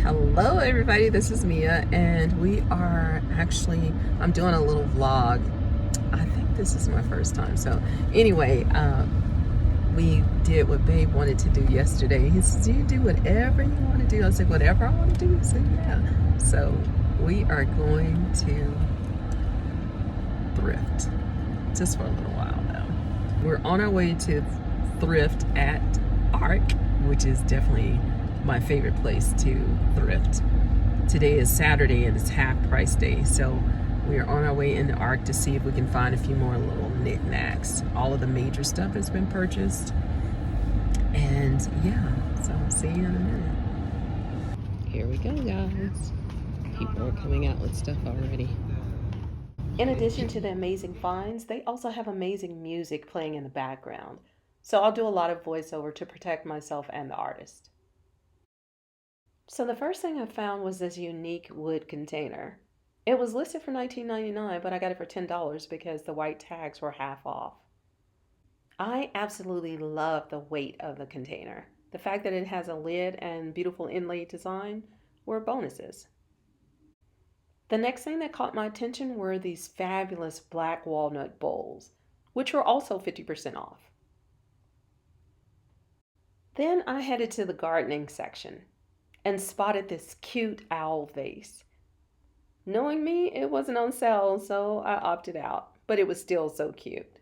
Hello everybody, this is Mia and we are actually, I'm doing a little vlog. I think this is my first time. So anyway, we did what Babe wanted to do yesterday. He says, you do whatever you want to do. I said, whatever I want to do. He said, yeah. So we are going to thrift just for a little while though. We're on our way to thrift at Arc, which is definitely my favorite place to thrift. Today is Saturday and it's half price day, so we are on our way into Arc to see if we can find a few more little knickknacks. All of the major stuff has been purchased, and yeah, so I'll see you in a minute. Here we go, guys. People are coming out with stuff already. In addition to the amazing finds, they also have amazing music playing in the background, so I'll do a lot of voiceover to protect myself and the artist. So the first thing I found was this unique wood container. It was listed for $19.99, but I got it for $10 because the white tags were half off. I absolutely love the weight of the container. The fact that it has a lid and beautiful inlaid design were bonuses. The next thing that caught my attention were these fabulous black walnut bowls, which were also 50% off. Then I headed to the gardening section and spotted this cute owl vase. Knowing me, it wasn't on sale, so I opted out, but it was still so cute.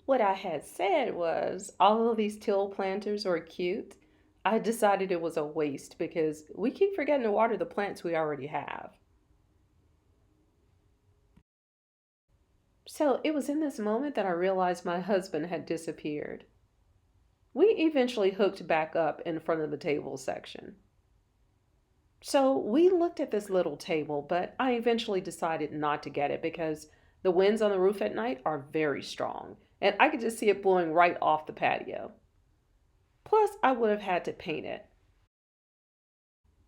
What I had said was, all of these teal planters are cute. I decided it was a waste because we keep forgetting to water the plants we already have. So it was in this moment that I realized my husband had disappeared. We eventually hooked back up in front of the table section. So we looked at this little table, but I eventually decided not to get it because the winds on the roof at night are very strong, and I could just see it blowing right off the patio. Plus, I would have had to paint it.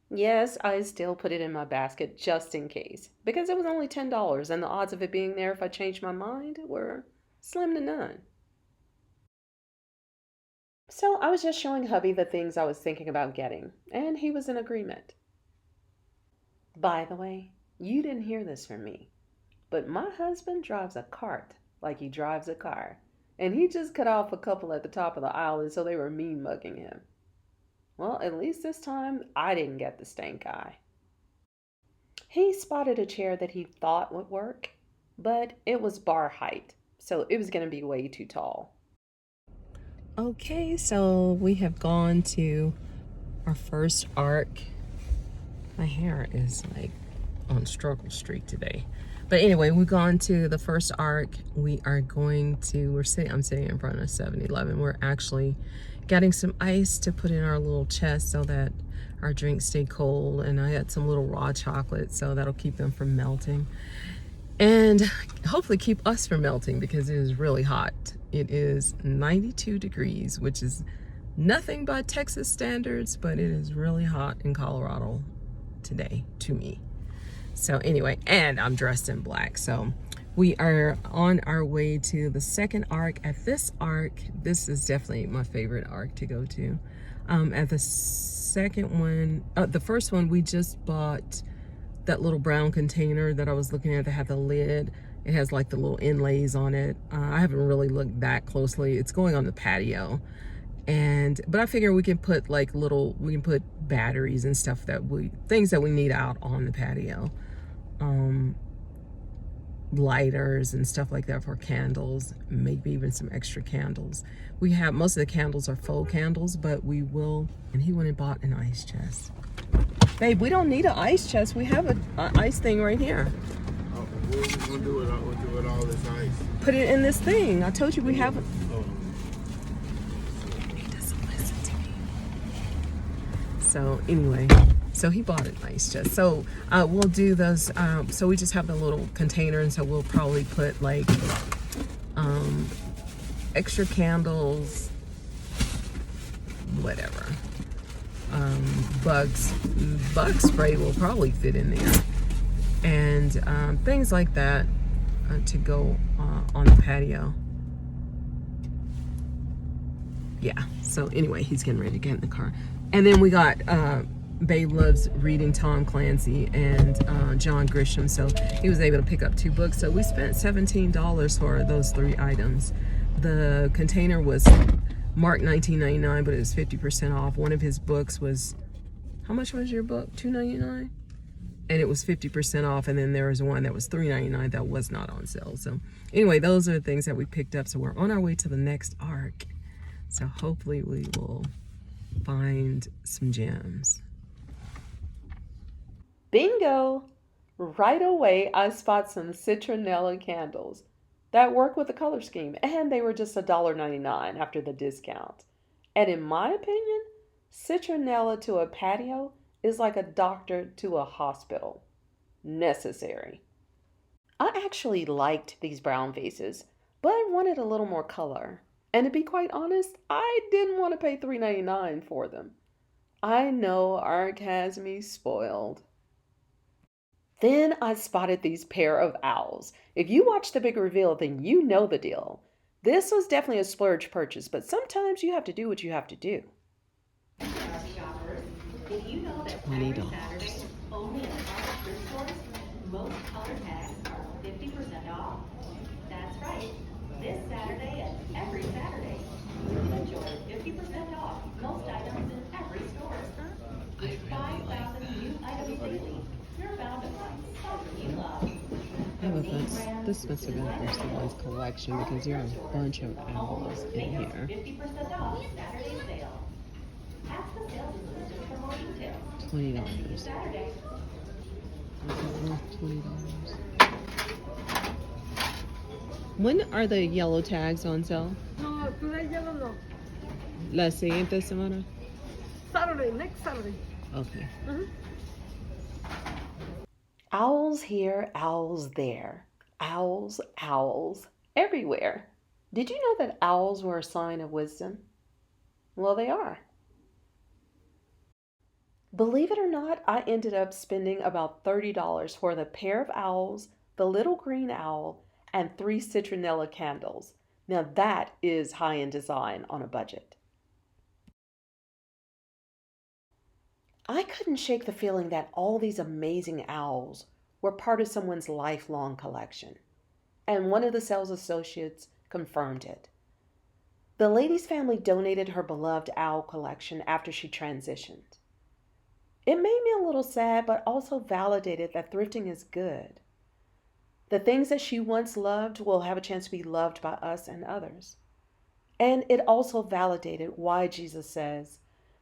Yes, I still put it in my basket just in case, because it was only $10 and the odds of it being there if I changed my mind were slim to none. So I was just showing hubby the things I was thinking about getting, and he was in agreement. By the way, you didn't hear this from me, but my husband drives a cart like he drives a car, and he just cut off a couple at the top of the aisle, and so they were mean mugging him. Well, at least this time, I didn't get the stank eye. He spotted a chair that he thought would work, but it was bar height, so it was going to be way too tall. Okay, so we have gone to our first Arc. My hair is like on struggle streak today. But anyway, we've gone to the first Arc. We are going to, I'm sitting in front of 7-Eleven. We're actually getting some ice to put in our little chest so that our drinks stay cold. And I had some little raw chocolate, so that'll keep them from melting. And hopefully keep us from melting because it is really hot. It is 92 degrees, which is nothing by Texas standards, but it is really hot in Colorado today to me. So anyway, and I'm dressed in black. So we are on our way to the second Arc. At this Arc, this is definitely my favorite Arc to go to. At the second one, the first one, we just bought that little brown container that I was looking at that had the lid. It has like the little inlays on it. I haven't really looked that closely. It's going on the patio. But I figure we can put we can put batteries and stuff things that we need out on the patio. Lighters and stuff like that for candles, maybe even some extra candles. We have, most of the candles are faux candles, but we will, and he went and bought an ice chest. Babe, we don't need an ice chest. We have an ice thing right here. Oh, what are we gonna do with all this ice? Put it in this thing. I told you we have it. Oh. He doesn't listen to me. So anyway, so he bought an ice chest. So we'll do those. So we just have the little container, and so we'll probably put like extra candles, whatever. Bug spray will probably fit in there, and things like that. to go on the patio. Yeah, so anyway, he's getting ready to get in the car. And then we got Babe loves reading Tom Clancy and John Grisham, so he was able to pick up 2 books. So we spent $17 for those 3 items. The container was marked $19.99, but it was 50% off. One of his books was, how much was your book? $2.99? And it was 50% off. And then there was one that was $3.99 that was not on sale. So anyway, those are the things that we picked up. So we're on our way to the next arc. So hopefully we will find some gems. Bingo! Right away, I spot some citronella candles that work with the color scheme, and they were just $1.99 after the discount. And in my opinion, citronella to a patio is like a doctor to a hospital. Necessary. I actually liked these brown vases, but I wanted a little more color. And to be quite honest, I didn't want to pay $3.99 for them. I know Ark has me spoiled. Then I spotted these pair of owls. If you watch the big reveal, then you know the deal. This was definitely a splurge purchase, but sometimes you have to do what you have to do. Shoppers, did you know that every Saturday, only at our thrift stores, most color tags are 50% off? That's right. This Saturday and every Saturday, enjoy 50% off most items in every store. With 5,000 new items daily, you're bound to find something you love. I have a bunch. This must have been for someone's collection because there are a bunch of owls in here. 50% off Saturday sale. Ask the sales assistant for more details. $20. Saturday. This is worth $20. When are the yellow tags on sale? No, today yellow no. La siguiente semana? Saturday, next Saturday. Okay. Mm-hmm. Owls here, owls there. Owls, owls, everywhere. Did you know that owls were a sign of wisdom? Well, they are. Believe it or not, I ended up spending about $30 for the pair of owls, the little green owl, and 3 citronella candles. Now that is high-end design on a budget. I couldn't shake the feeling that all these amazing owls were part of someone's lifelong collection. And one of the sales associates confirmed it. The lady's family donated her beloved owl collection after she transitioned. It made me a little sad, but also validated that thrifting is good. The things that she once loved will have a chance to be loved by us and others. And it also validated why Jesus says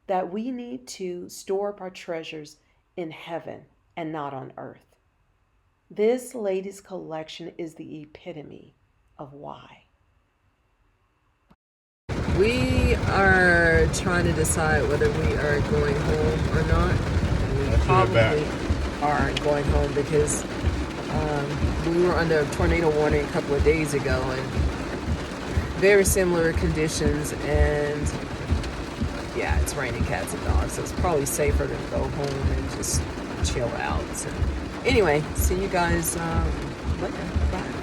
that we need to store up our treasures in heaven and not on earth. This lady's collection is the epitome of why. We are trying to decide whether we are going home or not. We probably are going home because we were under a tornado warning a couple of days ago and very similar conditions, and yeah, it's raining cats and dogs, so it's probably safer to go home and just chill out. So anyway, see you guys later. Bye.